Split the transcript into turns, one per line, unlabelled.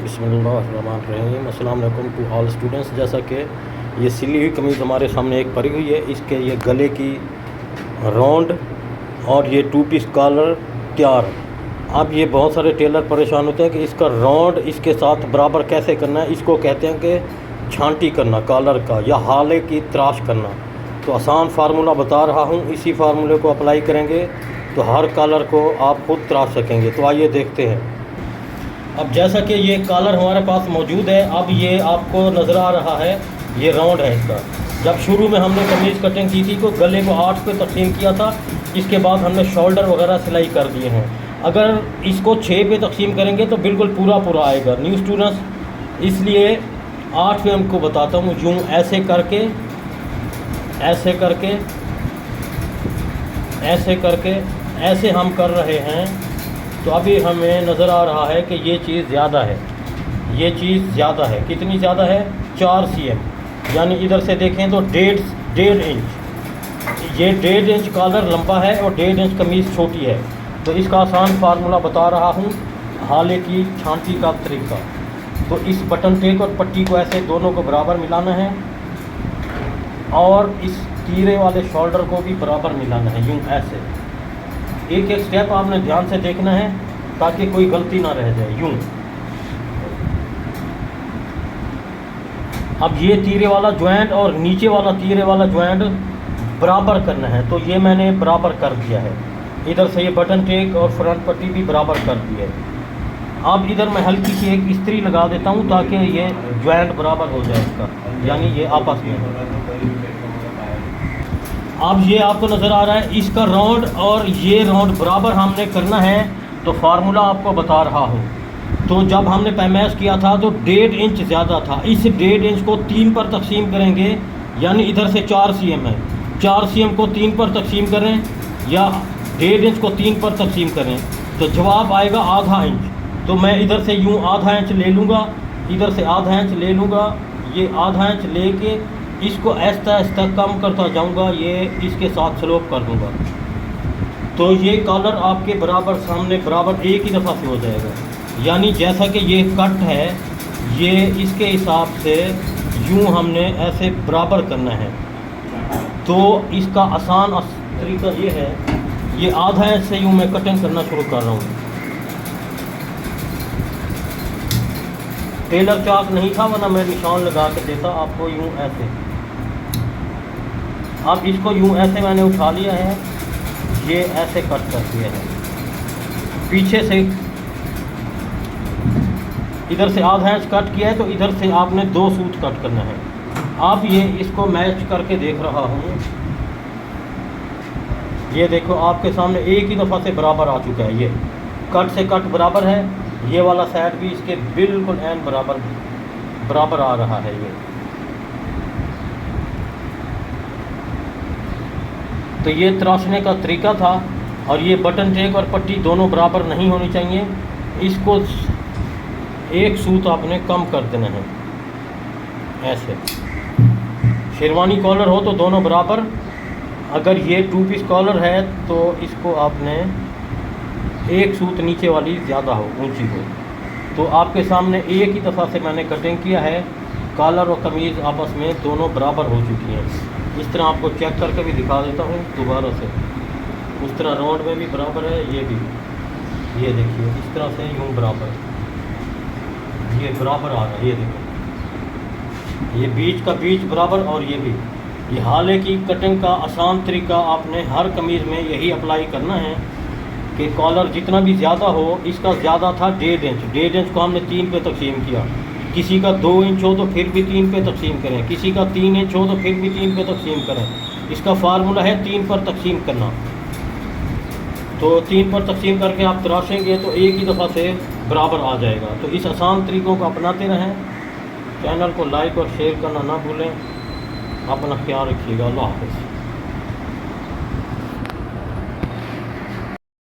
बिस्मिल्लाहिर्रहमानिर्रहीम। अस्सलाम वालेकुम टू ऑल स्टूडेंट्स। जैसा कि ये सिली हुई कमीज़ हमारे सामने एक पड़ी हुई है, इसके ये गले की राउंड और ये 2 पीस कॉलर तैयार। अब ये बहुत सारे टेलर परेशान होते हैं कि इसका राउंड इसके साथ बराबर कैसे करना है। इसको कहते हैं कि छांटी करना कॉलर का या हाले की तराश करना। तो आसान फार्मूला बता रहा हूँ, इसी फार्मूले को अप्लाई करेंगे तो हर कॉलर को आप खुद तराश सकेंगे। तो आइए देखते हैं। अब जैसा कि ये कॉलर हमारे पास मौजूद है, अब ये आपको नज़र आ रहा है, ये राउंड है इसका। जब शुरू में हमने कमीज़ कटिंग की थी तो गले को 8 पे तकसीम किया था, इसके बाद हमने शोल्डर वगैरह सिलाई कर दिए हैं। अगर इसको 6 पे तकसीम करेंगे तो बिल्कुल पूरा पूरा आएगा न्यू स्टूडेंट्स, इसलिए 8 पे हमको बताता हूँ। यूँ ऐसे करके ऐसे करके ऐसे करके ऐसे हम कर रहे हैं। तो अभी हमें नज़र आ रहा है कि ये चीज़ ज़्यादा है, ये चीज़ ज़्यादा है। कितनी ज़्यादा है? 4 cm, यानी इधर से देखें तो डेढ़ इंच। ये 1.5 इंच कॉलर लंबा है और 1.5 इंच कमीज़ छोटी है। तो इसका आसान फार्मूला बता रहा हूँ, हाले की छांटी का तरीका। तो इस बटन टेक और पट्टी को ऐसे दोनों को बराबर मिलाना है और इस तीरे वाले शोल्डर को भी बराबर मिलाना है। यूँ ऐसे एक एक स्टेप आपने ध्यान से देखना है ताकि कोई गलती ना रह जाए। यूँ अब ये तीरे वाला ज्वाइंट और नीचे वाला तीरे वाला ज्वाइंट बराबर करना है। तो ये मैंने बराबर कर दिया है। इधर से ये बटन टेक और फ्रंट पट्टी भी बराबर कर दी है। अब इधर मैं हल्की सी एक इस्त्री लगा देता हूँ ताकि ये ज्वाइंट बराबर हो जाए इसका, यानी ये आपस में। अब ये आपको नज़र आ रहा है, इसका राउंड और ये राउंड बराबर हमने करना है। तो फार्मूला आपको बता रहा हूँ। तो जब हमने पैमाइश किया था तो 1.5 इंच ज़्यादा था। इस 1.5 इंच को 3 पर तकसीम करेंगे, यानी इधर से 4 cm है। 4 cm को 3 पर तकसीम करें या 1.5 इंच को 3 पर तकसीम करें तो जवाब आएगा आधा इंच। तो मैं इधर से यूँ आधा इंच ले लूँगा, इधर से आधा इंच ले लूँगा। ये आधा इंच ले के इसको ऐसा ऐसा कम करता जाऊंगा, ये इसके साथ स्लोप कर दूंगा। तो ये कॉलर आपके बराबर सामने बराबर एक ही दफ़ा से हो जाएगा। यानी जैसा कि ये कट है, ये इसके हिसाब से यूँ हमने ऐसे बराबर करना है। तो इसका आसान तरीका ये है, ये आधा इंच से यूँ मैं कटिंग करना शुरू कर रहा हूँ। टेलर चाक नहीं था, वरना मैं निशान लगा के देता आपको। यूँ ऐसे, अब इसको यूँ ऐसे मैंने उठा लिया है, ये ऐसे कट कर दिया है। पीछे से इधर से आधा इंच कट किया है, तो इधर से आपने 2 सूत कट करना है। आप ये इसको मैच करके देख रहा हूँ, ये देखो आपके सामने एक ही दफ़ा से बराबर आ चुका है। ये कट से कट बराबर है, ये वाला साइड भी इसके बिल्कुल एन बराबर आ रहा है। ये तो ये तराशने का तरीका था। और ये बटन टेक और पट्टी दोनों बराबर नहीं होनी चाहिए, इसको एक सूत आपने कम कर देना है ऐसे। शेरवानी कॉलर हो तो दोनों बराबर, अगर ये 2 पीस कॉलर है तो इसको आपने एक सूत नीचे वाली ज़्यादा हो, ऊंची हो। तो आपके सामने एक ही दफ़ा से मैंने कटिंग किया है, कॉलर और कमीज़ आपस में दोनों बराबर हो चुकी हैं। इस तरह आपको चेक करके भी दिखा देता हूँ दोबारा से। उस तरह राउंड में भी बराबर है, ये भी, ये देखिए इस तरह से यूँ बराबर, ये बराबर आ रहा है। ये देखो, ये बीच का बीच बराबर और ये भी। ये हाले की कटिंग का आसान तरीका आपने हर कमीज़ में यही अप्लाई करना है कि कॉलर जितना भी ज़्यादा हो, इसका ज़्यादा था 1.5 इंच। 1.5 इंच को हमने 3 पे तकसीम किया। किसी का 2 इंच हो तो फिर भी 3 पे तकसीम करें, किसी का 3 इंच हो तो फिर भी 3 पे तकसीम करें। इसका फार्मूला है 3 पर तकसीम करना। तो 3 पर तकसीम करके आप तराशेंगे तो एक ही दफ़ा से बराबर आ जाएगा। तो इस आसान तरीक़ों को अपनाते रहें। चैनल को लाइक और शेयर करना ना भूलें। अपना ख्याल रखिएगा। अल्लाह हाफ़िज़।